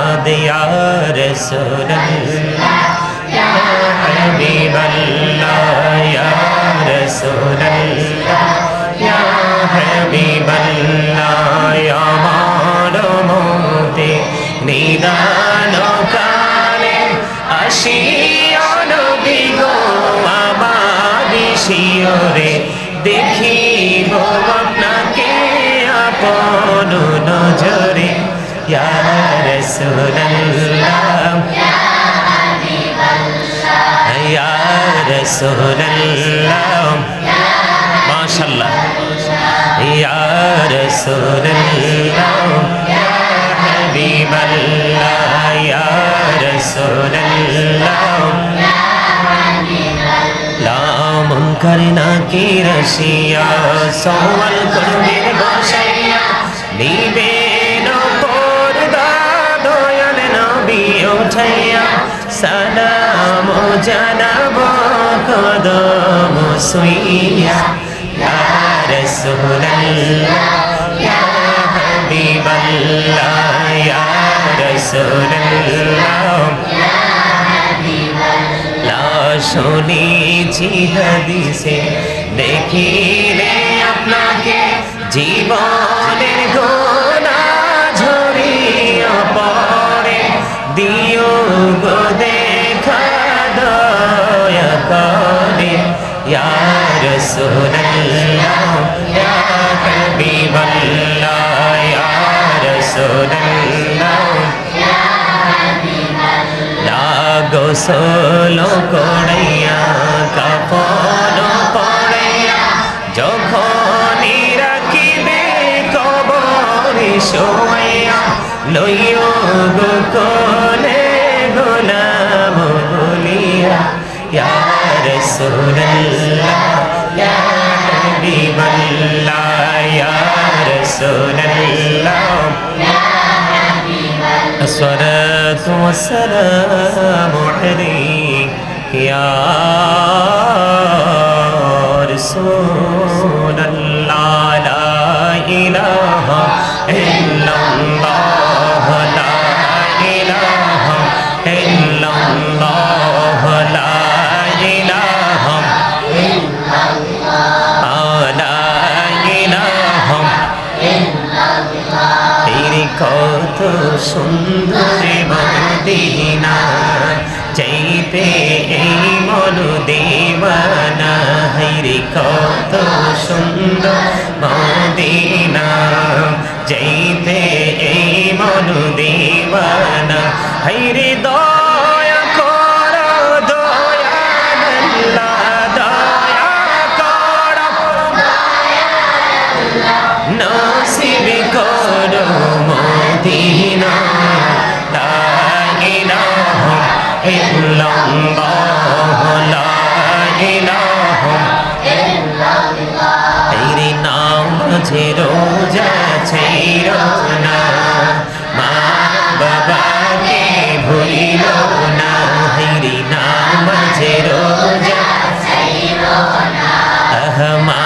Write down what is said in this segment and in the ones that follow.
या रसूलल्लाह या हबीबल्लाह या रसूलल्लाह या हबीबल्लाह या मानवते निदान काले आशिया नबी गो आमादी शियोरे देखिब आपनाके आपन नजरे या रसूलल्लाह या हबीबल्लाह या रसूलल्लाह माशाअल्लाह या रसूलल्लाह या हबीबल्लाह या रसूलल्लाह या हबीबल्लाह मुनकर नाकिर रशिया सवाल करबे बसाइया निबे उठाइया सलाम जनाब कदम सुइया या रसूलल्लाह या हबीबल्लाह या रसूलल्लाह या हबीबल्लाह শুনেছি হাদিসে দেখিলে আপনাকে জীবনের গোনা ঝরিয়া পড়ে दियो गो देखा दया करे या रसूलल्लाह या हबीबल्लाह या रसूलल्लाह या हबीबल्लाह गोसल करिया काफन पड़िया যখনই রাখিবে কবরে শোয়া লইও গো কোলে গোলাম বলিয়া ইয়া রাসূলুল্লাহ ইয়া হাবিবাল্লাহ ইয়া রাসূলুল্লাহ ইয়া হাবিবাল্লাহ আসসালাতু ওয়াসসালামু আলাইকা ইয়া রাসূলুল্লাহ লা ইলাহা ইল্লাল্লাহ কত সুন্দর মদিনা যাইতে এই মন দেওয়ানা হাইরে কত সুন্দর মদিনা যাইতে এই মন দেওয়ানা হাইরে দয়া করো দয়াল্লাহ দয়া করো নসিব করো মদিনা লা ইলাহা ইল্লাল্লাহ লা ইলাহা ইল্লাল্লাহ তেরে নাম যে রোজা ছাইরো না মা বাবাকে ভুলিও না তেরে নাম যে রোজা ছাইরো না মা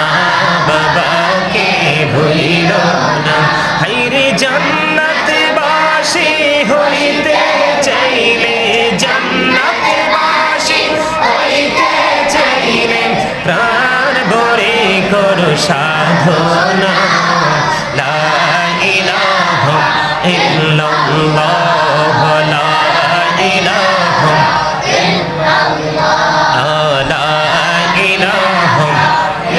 বাবাকে ভুলিও না হায়রে জান্নাত বাসী হইতে চাইলে জান্নাত বাসী হইতে চাইলে প্রাণ ভরে করো সাধনা লা ইলাহা ইল্লাল্লাহ লা ইলাহা ইল্লাল্লাহ লা ইলাহা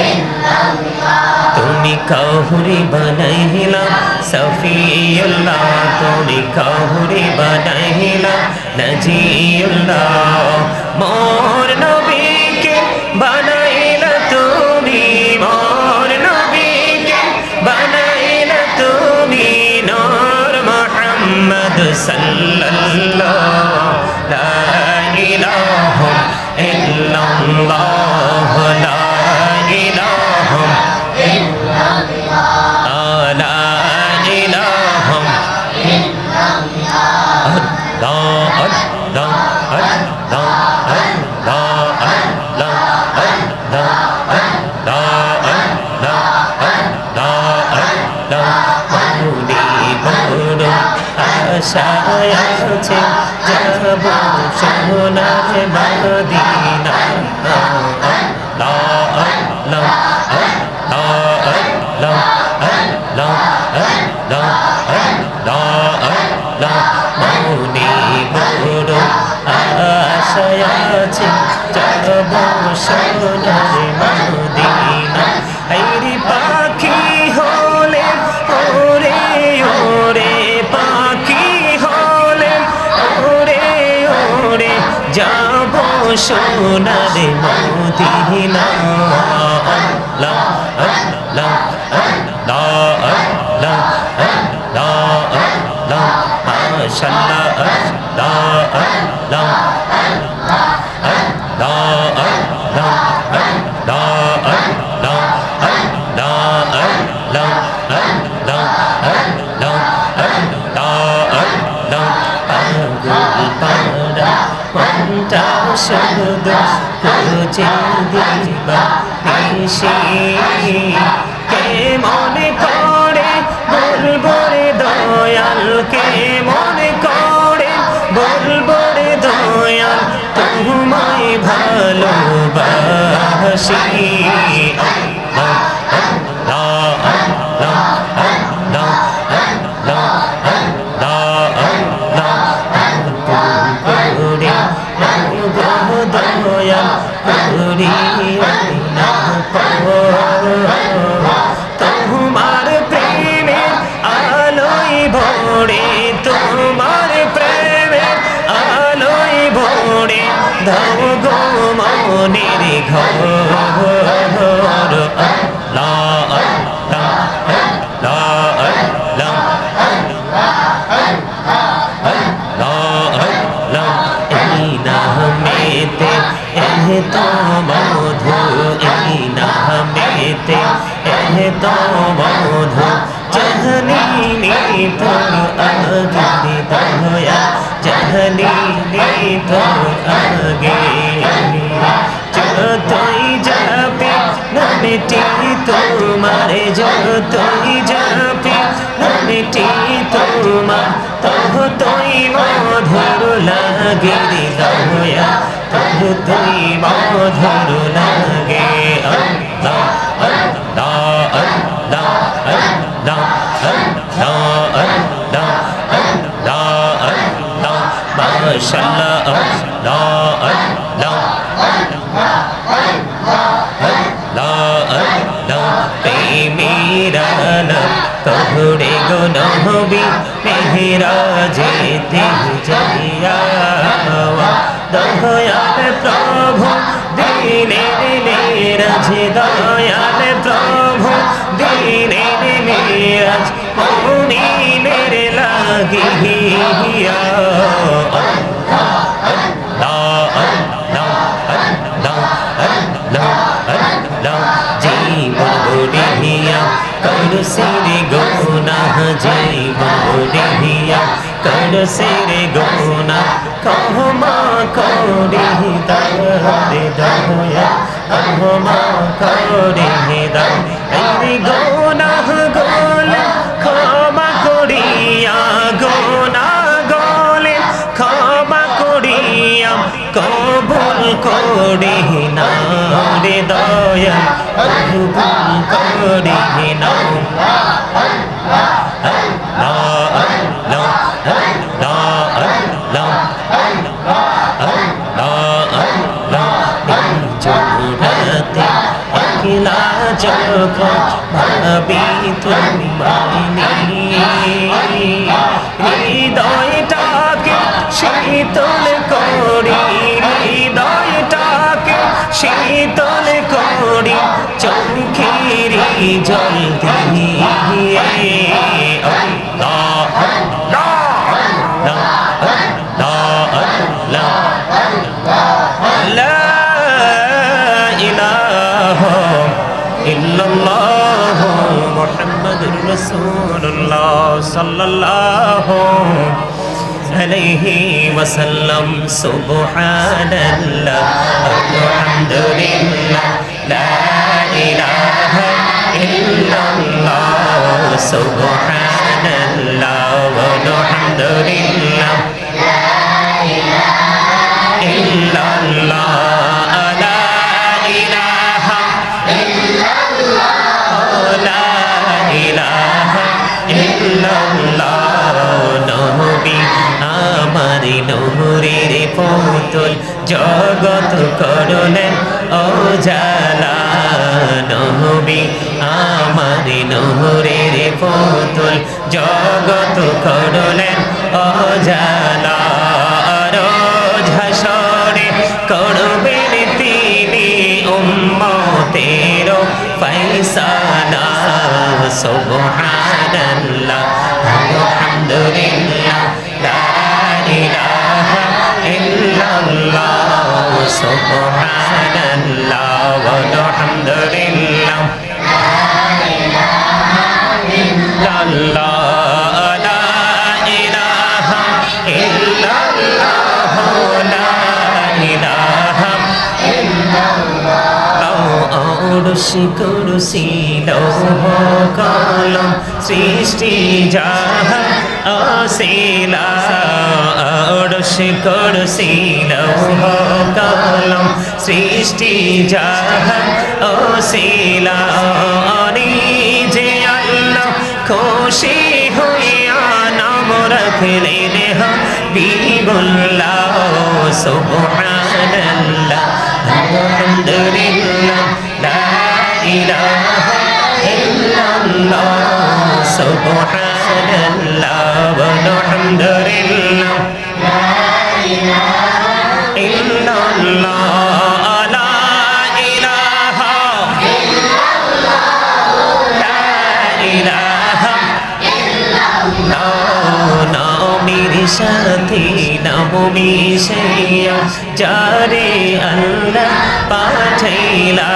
ইল্লাল্লাহ তুমি কাহুরি বানাইলা সফিউল্লাহ তুমি কাহুরি বানাইলা নজিউল্লাহ মোর নবীকে বানাইলা তুমি মোর নবীকে বানাইলা তুমি নূর মুহাম্মদ সাল্লাল্লাহ লা ইলাহা ইল্লাল্লাহ লা ইলাহা আশায় আছে যাব সোনার মদিনা আল্লাহ আল্লাহ আল্লাহ আল্লাহ আল্লাহ আল্লাহ আল্লাহ আল্লাহ মনে বড় আশায় আছে যাব সোনার মদিনা আইরি পাখি হলে ওরে ওরে পাখি হলে ওরে ওরে যাব সোনার মদিনা আল্লাহ আল্লাহ আল্লাহ আল্লাহ আল্লাহ আল্লাহ মাশাআল্লাহ আল্লাহ আল্লাহ শুধু খুঁজে দিবা নিশি কে মনে করে বলবো রে দয়াল কে মনে করে বলবো রে দয়াল তোমায় ভালোবাসি তোমার প্রেমের আলোয় ভরে তোমার প্রেমের আলোয় ভরে দাও গো মনের ঘর আল্লাহ আল্লাহ আল্লাহ আল্লাহ আল্লাহ এই নামেতে তো মধু এই নামেতে তো মধু জহনী তোর আগে দয়া জহনী তোর আগে যতই যাবে নামেটি তোমার যতই যাবে নামেটি তোমার ততই মধুর লাগে দয়া তুই মধুর লাগে আল্লাহ আল্লাহ আল্লাহ আল্লাহ আল্লাহ আল্লাহ আল্লাহ আল্লাহ মাশাআল্লাহ আল্লাহ আল্লাহ আল্লাহ আল্লাহ প্রেমেরা তোরে গো নবী মেহরাজেতে যাইয়া দয়াল প্রভু দিনের মেরাজ দয়াল প্রভু দিনের মেরাজ মুমিনের লাগিয়া আল্লাহ আল্লাহ আল্লাহ আল্লাহ আল্লাহ জীবন গড়িয়া করছে রে গুনাহ জীবন গড়িয়া করছে রে গুনাহ ক্ষমা করে দাও রে দয়া ক্ষমা করে দাও এই গুনাহ গোলে ক্ষমা করিয়া গুনাহ গোলে ক্ষমা করিয়া কবুল করে নাও রে দয়া কবুল করে নাও যখন ভাবি তোমায় হৃদয়টাকে শীতল করি হৃদয়টাকে শীতল করি চোখের জল দিয়ে আল্লাহ আল্লাহ আল্লাহ আল্লাহ লা ইলাহা ইল্লাল্লাহ মুহাম্মাদুর রাসূলুল্লাহ সাল্লাল্লাহু আলাইহি ওয়াসাল্লাম সুবহানাল্লাহ আলহামদুলিল্লাহ লা ইলাহা ইল্লাল্লাহ সুবহানাল্লাহ আলহামদুলিল্লাহ ইল্লাল্লাহ লা ইলাহা লা ইলাহা ইল্লাল্লাহ নবী আমার নূরের পুতুল জগৎ করলেন উজালা নবী আমার নূরের পুতুল জগৎ করলেন উজালা রোজ হাসরে করবেন তিনি উম্মতের ফয়সালা সুবহানাল্লাহ আলহামদুলিল্লাহ লা ইলাহা ইল্লাল্লাহ সুবহানাল্লাহ আলহামদুলিল্লাহ লা ইলাহা ইল্লাল্লাহ লা ইলাহা অরশি কুরসি লৌহ কলম সৃষ্টি জাহান আসিলা অরশি কুরসি লৌহ কলম সৃষ্টি জাহান আসিলা যে আল্লাহ খুশি হইয়া নাম রাখলেন হাবিবুল্লাহ সুবহানাল্লাহ আলহামদুলিল্লাহ লা ইলাহা ইল্লাল্লাহ সুবহানাল্লাহ আলহামদুলিল্লাহ লা ইলাহা ইল্লাল্লাহ লা ইলাহা ইল্লাল্লাহ লা ইলাহা নামের সাথে নাম মিশাইয়া যারে আল্লাহ পাঠাইলা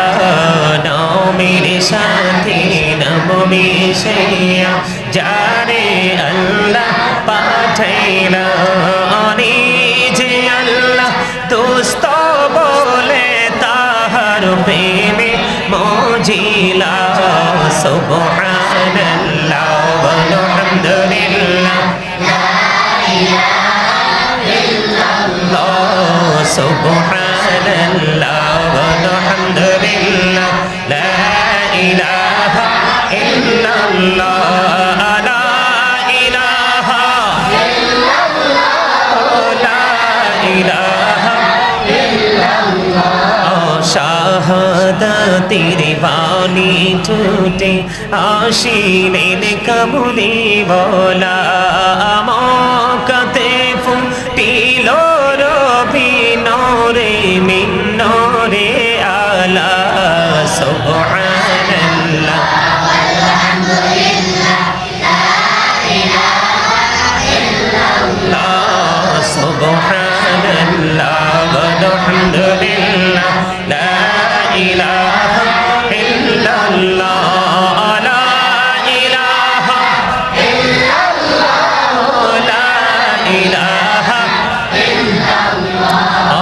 নামের সাথে নাম মিশাইয়া যারে আল্লাহ পাঠাইলা যে আল্লাহ দোস্ত বলে তাহার প্রেমে মজিলা সুবহানাল্লাহ আলহামদুলিল্লাহ লা ইলাহা ইল্লাল্লাহ সুবহানাল্লাহ আলহামদুলিল্লাহ লা ইলাহা ইল্লাল্লাহ লা ইলাহা ইল্লাল্লাহ লা ইলাহা শাহাদাতের বাণী ঠোঁটে আসিলেন কাবুলি বলা মক্কাতে ফুটিল রবি নূরে মিন নূরে আলা সুবহানাল্লাহ আলহামদুলিল্লাহ লা ইলাহা ইল্লাল্লাহ সুবহানাল্লাহ আলহামদুলিল্লাহ লা ইলাহা ইল্লাল্লাহ লা ইলাহা ইল্লাল্লাহ লা ইলাহা ইল্লাল্লাহ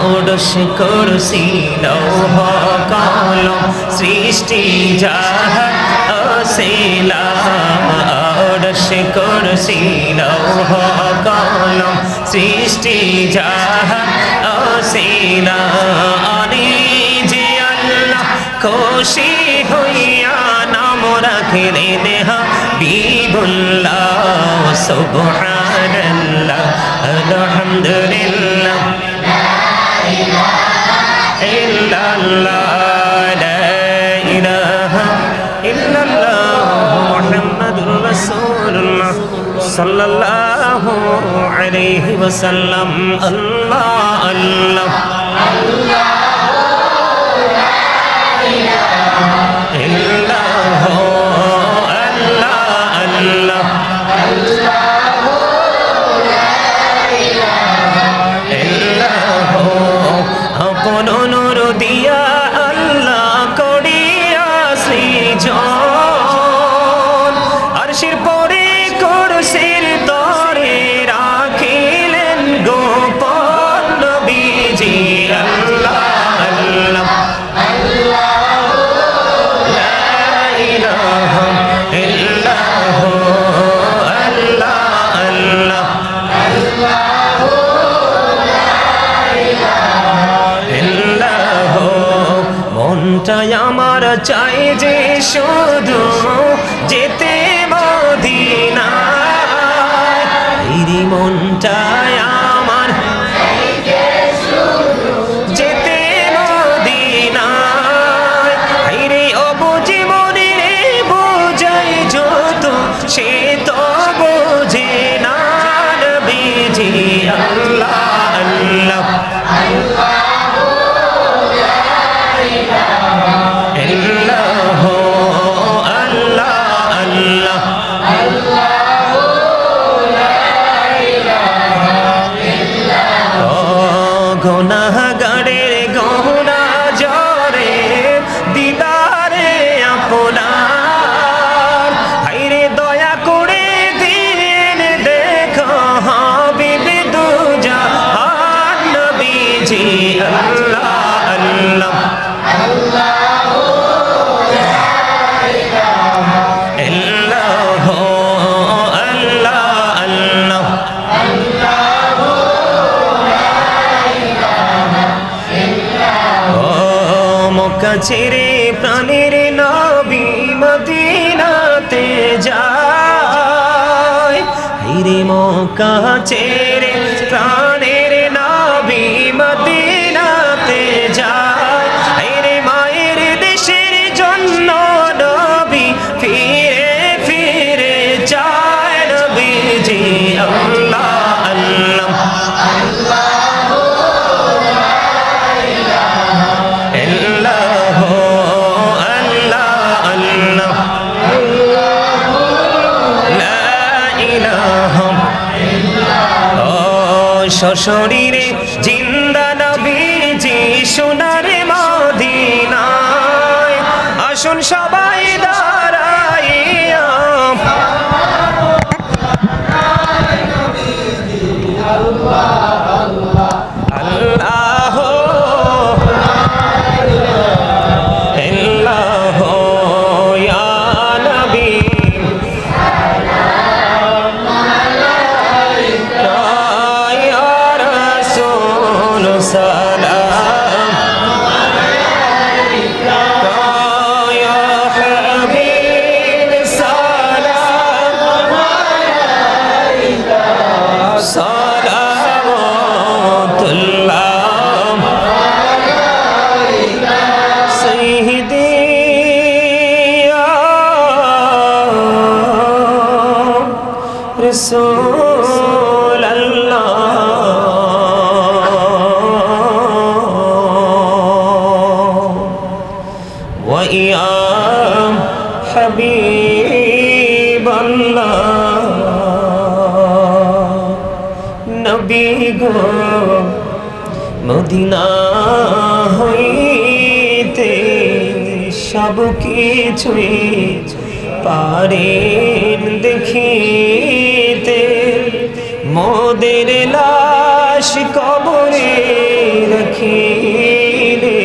অরশ কুরসি লৌহ কলম সৃষ্টি জাহান আসিলা অরশ কুরসি লৌহ কলম সৃষ্টি জাহান আসিলা যে আল্লাহ খুশি হইয়া নাম রাখলেন হাবিবুল্লাহ সুবহানাল্লাহ আলহামদুলিল্লাহ লা ইলাহা ইল্লাল্লাহ লা ইলাহা ইল্লাল্লাহ মুহাম্মাদুর রাসূলুল্লাহ সাল্লাল্লাহু আলাইহি ওয়াসাল্লাম আল্লাহ আল্লাহ আল্লাহ ইল্লাল্লাহ আল্লাহ আল্লাহ ইল্লাল্লাহ আপন নূর দিয়া আল্লাহ করিয়া সৃজন আরশের পরে কুরসির তরে রাখিলেন গোপন নবীজি আল্লাহ মনটাই আমার চাই যে শুধু যেতে মদিনায়, এই মনটাই আমার যেতে মদিনায়, রে অবুঝি মনে রে বোঝাই যত সে তো বোঝে না নবীজি। আল্লাহ আল্লাহ গুনাহগারের গহনা জরে দিদারে আপনার, হায়রে দয়া করে দিন দেখো হাবিবে দুজাহান নবীজি। আল্লাহ আল্লাহ ছেড়ে প্রাণের নবী মদিনাতে যায়, রে মক্কা ছেড়ে প্রাণের নবী মদিনাতে যায়, রে মায়ের দেশের জন্য নবী ফিরে ফিরে যায় নবীজি। আল্লাহ আল্লাহ শরীরে জিন্দা নবীজি সোনার মদিনায়, আসুন সবাই দাঁড়াইয়া আল্লাহ আল্লাহ ইয়া নবী رسول الله ويا حبيب الله নবী গো মদিনা হইতে সব কিছুই পারেন দেখিতে, মোদের লাশ কবরে রাখিলে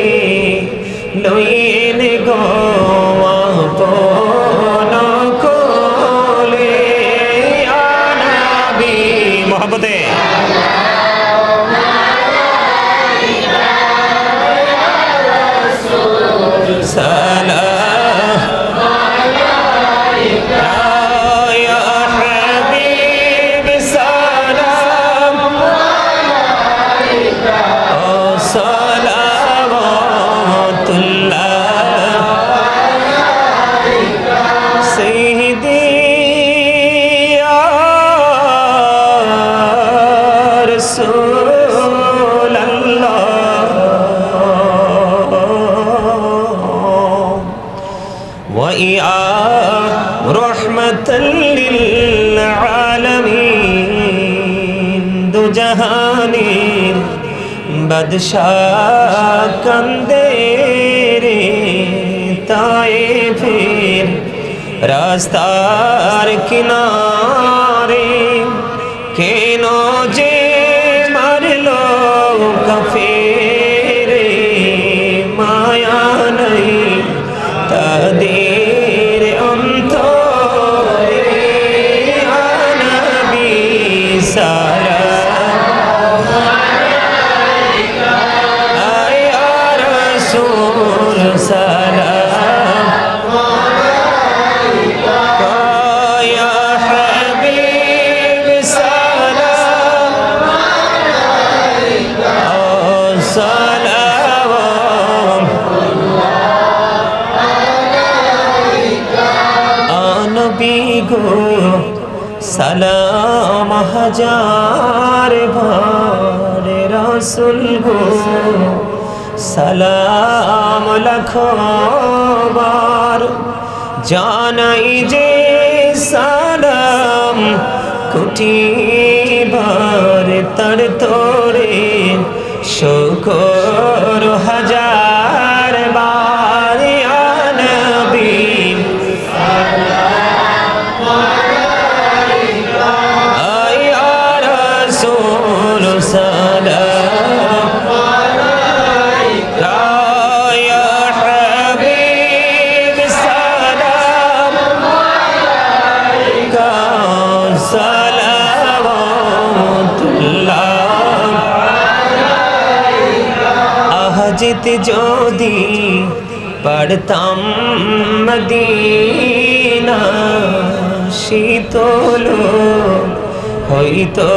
লইলে গো আপন কোলে। ইয়া নবী মোহাম্মদে সালাম رحمة للعالمين دو جهانين بادشاہ کندے رے طائفیر راستار کنارے کینو جے مرلو کفیرے مایا نہیں তাদের অন্তরে নবী সালাম আলাইকা ইয়া রাসূল হাজার ভরে রসুল গো সালাম লাখো বার জানাই যে সালাম কোটি বার তার তোরে শুকর হাজার বার ইয়া নবী যেতে যদি পড়তাম মদিনা শীতল হইতো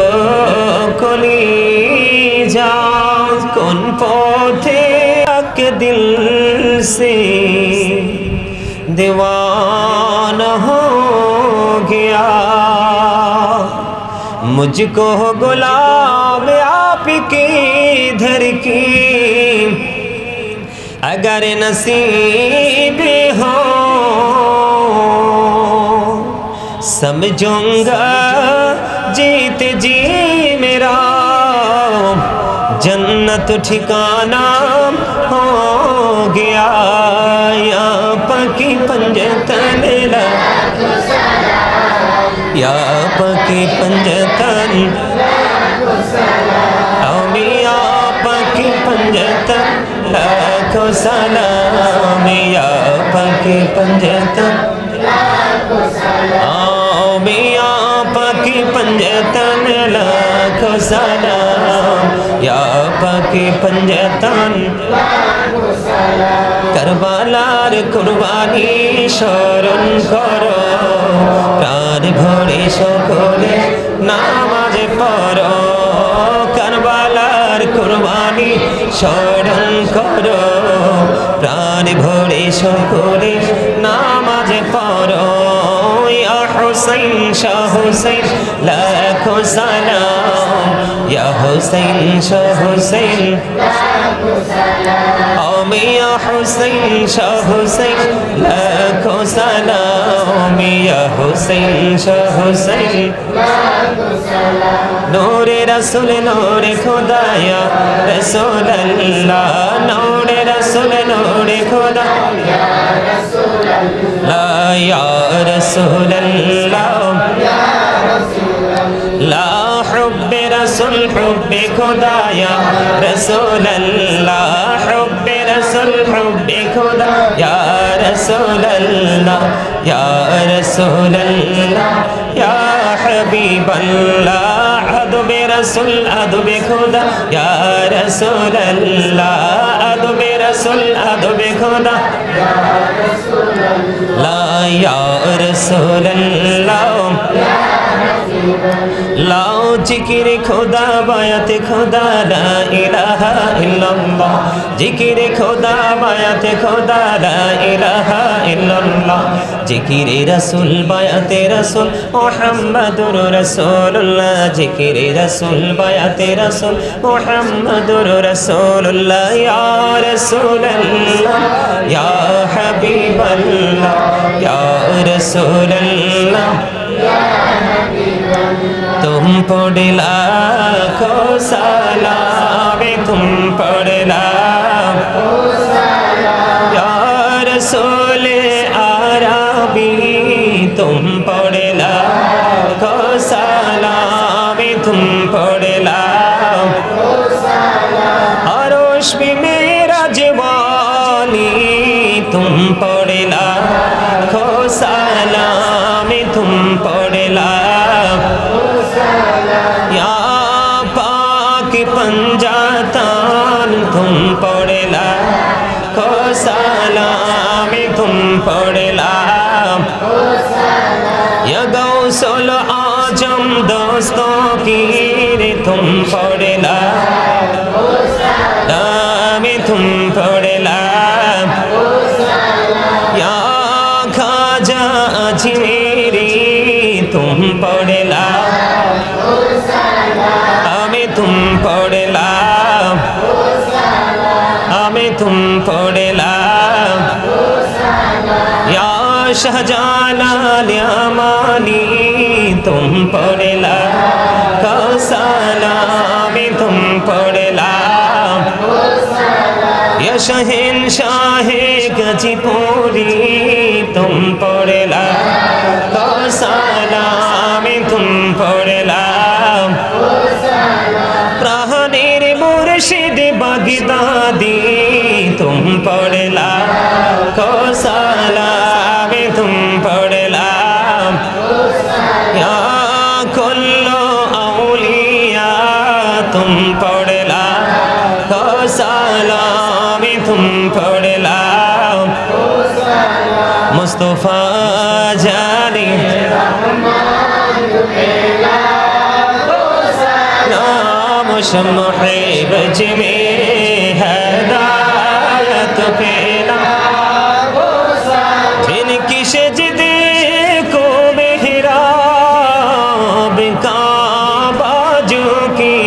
কলিজা কোন পথে আকে দিল সে दीवाना हो गया मुझको गुलाब आप की धर की अगर नसीब हो समझूंगा जीत जी मेरा जन्नत ठिकाना हो गया या पकी पंजतन ला या पकी पंजतन मिया पकी पंजतन लाखों सलाम या पकी पंजतन मिया पकी पंजतन लाखों सलाम या पकी पंजतन करबालार कुर्बानी शरण करो प्राण भरे सकले नामाज पढ़ो करबालार कुर्बानी शरण करो प्राण भरे सकले नामाज पढ़ो या हुसैन शाह हुसैन लाखों सलाम या हुसैन शाह हुसैन मिया हुसैन शाह हुसैन लाखों सलाम या हुसैन शाह हुसैन नूरे रसूल नूरे खुदाया रसूल अल्लाह नूरे रसूल नूरे खुदा या रसूल अल्लाह ला हुब्बे रसूल हुब्बे खुदाया रसूल अल्लाह हुब्बे रसूल हुब्बे खुदा या रसूल अल्लाह या रसूल अल्लाह या हबीब अल्लाह अदबे रसूल अदबे खुदा या रसूल अल्लाह अदबे रसूल अदबे खुदा ला या रसूल अल्लाह लाओ जिक्र खुदा बायत खुदा ला इलाहा इल्लल्लाह जिक्र खुदा बायत खुदा ला इलाहा इल्लल्लाह जिक्र रसूल बायत रसूल मुहम्मदुर रसूलुल्लाह जिक्र रसूल बायत रसूल मुहम्मदुर रसूलुल्लाह या रसूलल्लाह या हबीबल्लाह या रसूलल्लाह तुम पढ़ लाखों सलाम तुम पढ़ लाखों सलाम या रसूल अरबी तुम पढ़ लाखों सलाम तुम पढ़ लाखों सलाम अरोश भी मेरा जवानी तुम पढ़ लाखों सलाम तुम पढ़ या पाक पंजातान तुम पढ़ लाखों सलाम तुम पढ़ या गौसल आजम दोस्तों की तुम पढ़ लाखों सलाम तुम पढ़ या खाजा अजमेरी तुम पढ़ लाखों शाहजालाल अमानी तुम पर लाखो सलाम तुम पर लाखो सलाम या शहंशाह गाजीपुरी तुम पर लाखो सलाम तुम पर लाखो सलाम प्राणेर मुर्शिद बगदादी तुम पर लाखो सलाम तुम पर लाखो सलाम या कुल्लो औलिया तुम पर लाखो सलाम तुम पर लाखो सलाम मुस्तफा जानी शम्ह बजमे हदायत पेला जिनकी सजदे को मेहराब का बाजू की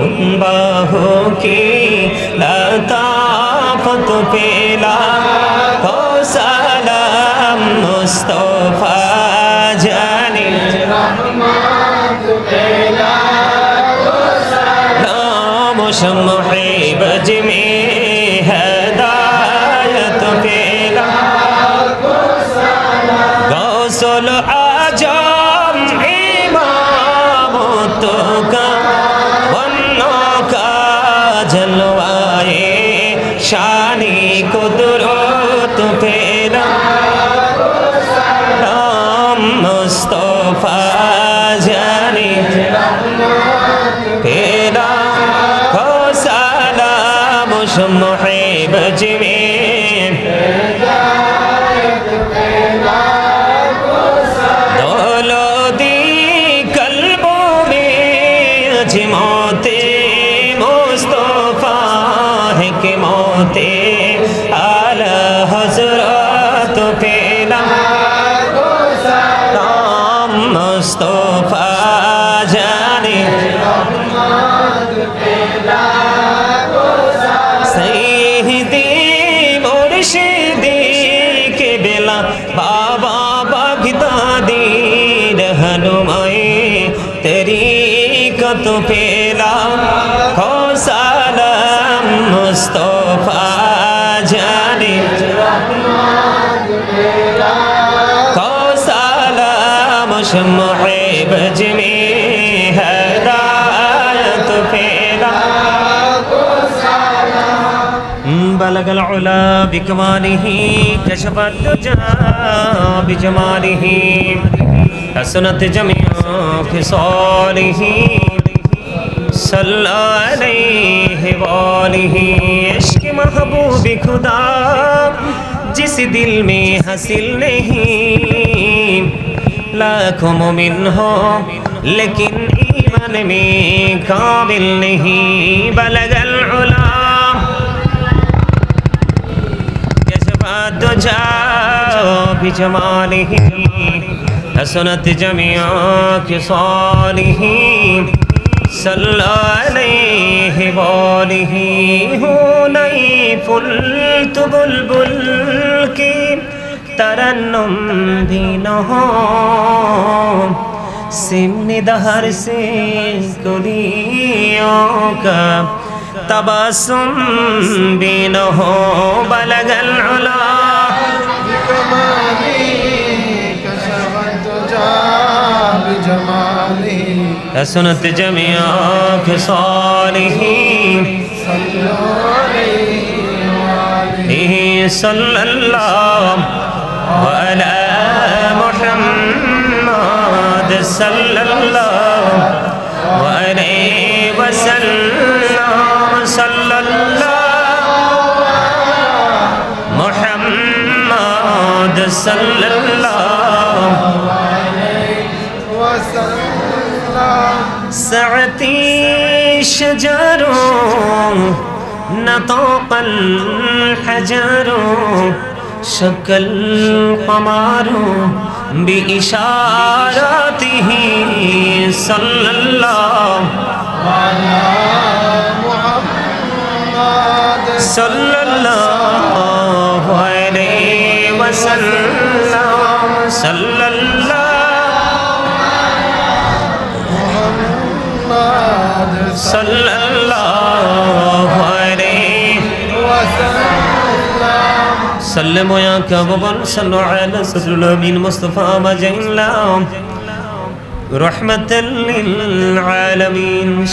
उन बाहों की लताफत पेला हो सलाम मुस्तफा जानी रहमत पेला शम्ह बजमे हदायत पेला गौसल आजम इमाम तो का वन्नो का जलवाए शानी कुदरत पेला मुस्तफा जानी पेला शम्ह बजमे दौलो दी कल्बों में अजमौते मुस्तफा है के मौते आला हजरत पेला नाम मुस्तफा जाने बाबा बगदादी रहनुमाई तरीक़त पेला हो सलाम मुस्तफा जाने हो सलाम शम्ह बजमे हदायत पेला बलगल उला बिकमालिही कशफत दुजा बिजमालिही हसनत जमिया खिसालिही सल्ला अलैहि वालिही इश्क महबूब खुदा जिस दिल में हासिल नहीं लाखों मोमिन हो लेकिन ईमान में काबिल नहीं बलगल उला दुजा बिजमालिही हसनत जमिया खिसालिही सल्ला अलैहि वालिही हो नई फुल तो बुलबुल की तरन्नुम भी न हो सिमने दहर से कुलियों का तबस्सुम भी न हो बलगल उला हसनत जमिया खिसालिही सल्लल्लाहु अला मुहम्मद सल्लल्लाहु अलैहि वसल्लम सल्लल्लाहु मुहम्मद सल्लल्लाहु अलैहि वसल्लम सअती शजरों नतोक़ल हजरों शक्ल क़मारों बिइशारतिही सल्लल्लाहु अलैहि वसल्लम सल्लल्लाहु अलैहि वसल्लम या कबल सल्लल्लाहु अलैहि वसल्लम मुस्तफा मजल्ला रहमतल लिल आलमीन।